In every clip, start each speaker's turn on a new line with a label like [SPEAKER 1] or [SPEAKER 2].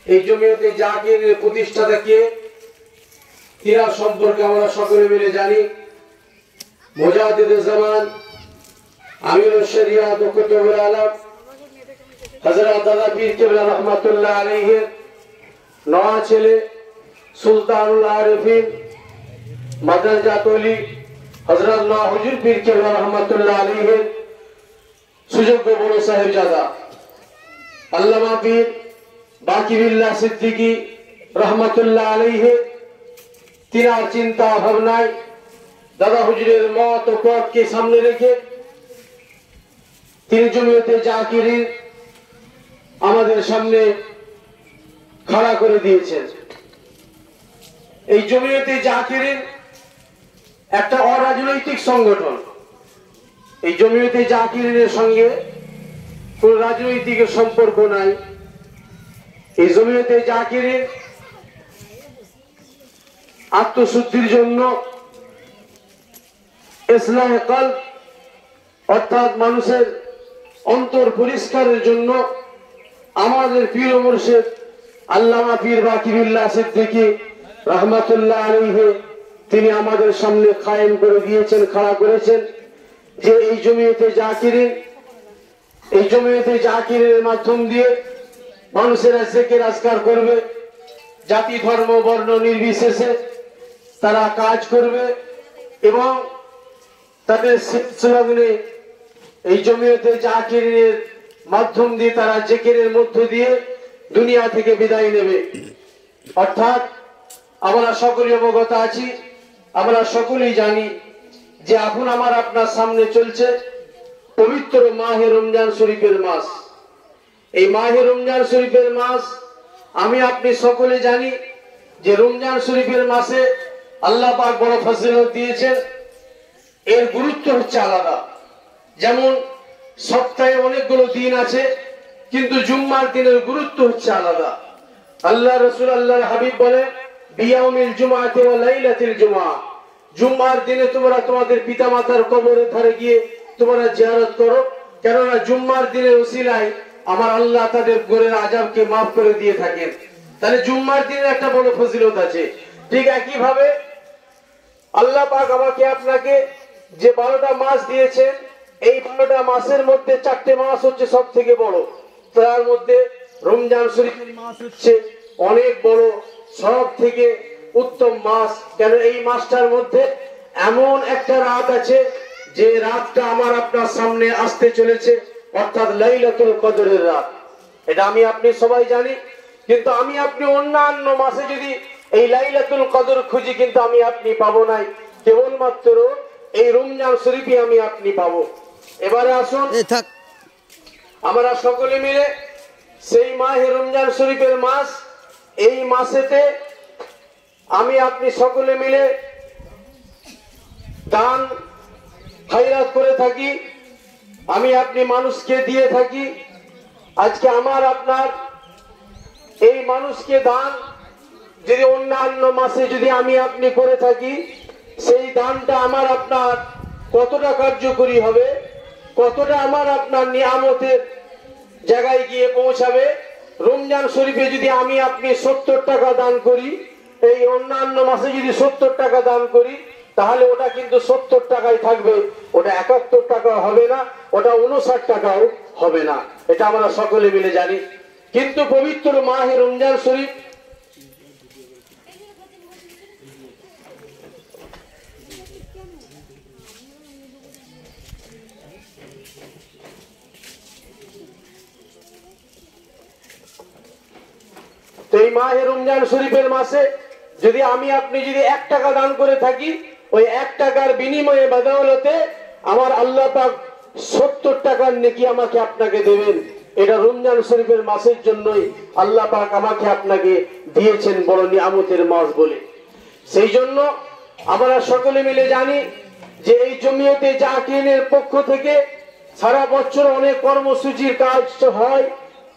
[SPEAKER 1] এই জমিয়তে জাকিরের প্রতিষ্ঠাতা কে, তিনার সম্পর্কে আমরা সকলে মিলে জানি। মুজাদ্দিদুজ জামান, আমিরুশ শরিয়াত ও কুতুবুল আলম হযরত দাদা পীর কেবলা রহমাতুল্লাহ আলাইহির নওয়া ছেলে সুলতানুল আরিফিন মাদ্রাসাতুল ওলি হযরত না হুজুর পীর কেবলা রহমাতুল্লাহ আলাইহির সুযোগ্য বড় সাহেবজাদা আল্লামা পীর বাকিবিল্লাহ সিদ্দিকী রহমাতুল্লাহ আলাইহি তিনার চিন্তা ভাবনায় দাদা হুজুরের মত ও পথকে সামনে রেখে তিনি জমিয়তে জাকিরিন আমাদের সামনে খাড়া করে দিয়েছেন। এই জমিয়তে জাকিরিন একটা অরাজনৈতিক সংগঠন। এই জমিয়তে জাকিরিনের সঙ্গে কোন রাজনৈতিক সম্পর্ক নাই। এই জমিয়তে জাকিরিন আত্মশুদ্ধির জন্য, ইসলাহে কলব অর্থাৎ মানুষের অন্তর পরিষ্কারের জন্য আমাদের পীর ও মুর্শিদ আল্লামা পীর বাকিবিল্লাহ সিদ্দিকী রহমাতুল্লাহ আলাইহি তিনি আমাদের সামনে কায়েম করে দিয়েছেন, খাড়া করেছেন যে এই জমিয়তে জাকিরিন, এই জমিয়তে জাকিরের মাধ্যম দিয়ে মানুষেরা জিকির আজকার করবে, জাতি ধর্ম বর্ণ নির্বিশেষে তারা কাজ করবে এবং তাদের স্লোগানে এই জমিয়তে জাকিরের মাধ্যম দিয়ে তারা জিকিরের মধ্য দিয়ে দুনিয়া থেকে বিদায় নেবে। অর্থাৎ আমরা সকলেই অবগত আছি, আমরা সকলেই জানি যে এখন আমার আপনার সামনে চলছে পবিত্র মাহে রমজান শরীফের মাস। এই মাহে রমজান শরীফের মাস আমি আপনি সকলে জানি যে রমজান শরীফের মাসে আল্লাহ পাক বড় ফজিলত দিয়েছেন। এর গুরুত্ব হচ্ছে আলাদা। যেমন সপ্তাহে অনেকগুলো দিন আছে, কিন্তু জুম্মার দিনের গুরুত্ব হচ্ছে আলাদা। আল্লাহ রাসূল আল্লাহর হাবিব বলেন বিয়াউমিল জুমআতি ওয়া লাইলাতিল জুমআ, জুম্মার দিনে তোমরা তোমাদের পিতামাতার কবরের ধারে গিয়ে তোমরা জিয়ারত করো, কেননা জুম্মার দিনের ওসিলায় আমার আল্লাহ তাদের গোরের আযাবকে মাফ করে দিয়ে থাকেন। তাহলে জুম্মার দিনের একটা বড় ফজিলত আছে। ঠিক একই ভাবে আল্লাহ পাক আমাকে আপনাকে যে 12টা মাস দিয়েছেন, এই 12টা মাসের মধ্যে 4টে মাস হচ্ছে সব থেকে বড়। তার মধ্যে রমজান শরীফের মাস হচ্ছে অনেক বড়, সব থেকে উত্তম মাস। কেন এই মাসটার মধ্যে এমন একটা রাত আছে যে রাতটা আমার আপনার সামনে আসতে চলেছে, অর্থাৎ লাইলাতুল কদরের রাত। এটা আমি আপনি সবাই জানি, কিন্তু আমি আপনি অন্যান্য মাসে যদি এই লাইলাতুল কদর খুঁজি কিন্তু আমি আপনি পাবো নাই, কেবলমাত্র এই রমজান শরীফে আমি আপনি পাবো। এবারে আসুন আমরা সকলে মিলে সেই মাহে রমজান শরীফের মাস, এই মাসেতে আমি আপনি সকলে মিলে দান খায়রাত করে থাকি, আমি আপনি মানুষকে দিয়ে থাকি। আজকে আমার আপনার এই মানুষকে দান যদি অন্যান্য মাসে যদি আমি আপনি করে থাকি, সেই দানটা আমার আপনার কতটা কার্যকরী হবে, কতটা আমার আপনার নিয়ামতের জায়গায় গিয়ে পৌঁছাবে। রমজান শরীফে যদি আমি আপনি 70 টাকা দান করি, এই অন্যান্য মাসে যদি 70 টাকা দান করি, তাহলে ওটা কিন্তু 70 টাকায় থাকবে, ওটা 71 টাকা হবে না, ওটা 59 টাকাও হবে না। এটা আমরা সকলে মিলে জানি। কিন্তু পবিত্র মাহে রমজান শরীফ এই মাহে রমজান শরীফের মাসে যদি আমি আপনি যদি 1 টাকা দান করে থাকি, ওই 1 টাকার বিনিময়ে বদৌলতে আমার আল্লাহ পাক 70 টাকার নেকি আমাকে আপনাকে দেবেন। এটা রমজান শরীফের মাসের জন্যই আল্লাহ পাক আমাকে আপনাকে দিয়েছেন বড় নিয়ামতের মাস বলে। সেই জন্য আমরা সকলে মিলে জানি যে এই জমিয়তে জাকিরিনের পক্ষ থেকে সারা বছর অনেক কর্মসূচির কাজ হয়,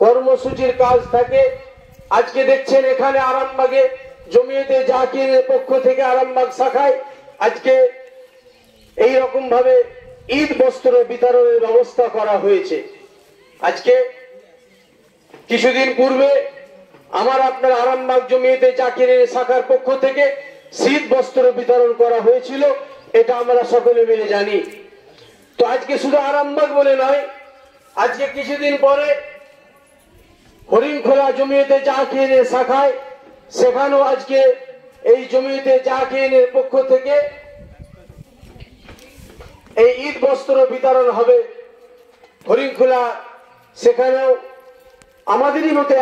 [SPEAKER 1] কর্মসূচির কাজ থাকে। আজকে দেখছেন এখানে আরামবাগে জমিয়তে জাকিরিনের পক্ষ থেকে আরামবাগ শাখায় আজকে এই রকম ভাবে ঈদ বস্ত্র বিতরণের ব্যবস্থা করা হয়েছে। আজকে কিছুদিন পূর্বে আমার আপনার আরামবাগ জমিয়তে জাকিরের শাখার পক্ষ থেকে শীত বস্ত্র বিতরণ করা হয়েছিল, এটা আমরা সকলে মিলে জানি। তো আজকে শুধু আরামবাগ বলে নয়, আজকে কিছুদিন পরে হরিণখোলা জমিয়তে জাকিরের শাখায়, সেখানেও আজকে এই জমিয়তে জাকিরের পক্ষ থেকে এই ঈদ বস্ত্র বিতরণ হবে হরিণখোলা। সেখানেও আমাদেরই মতো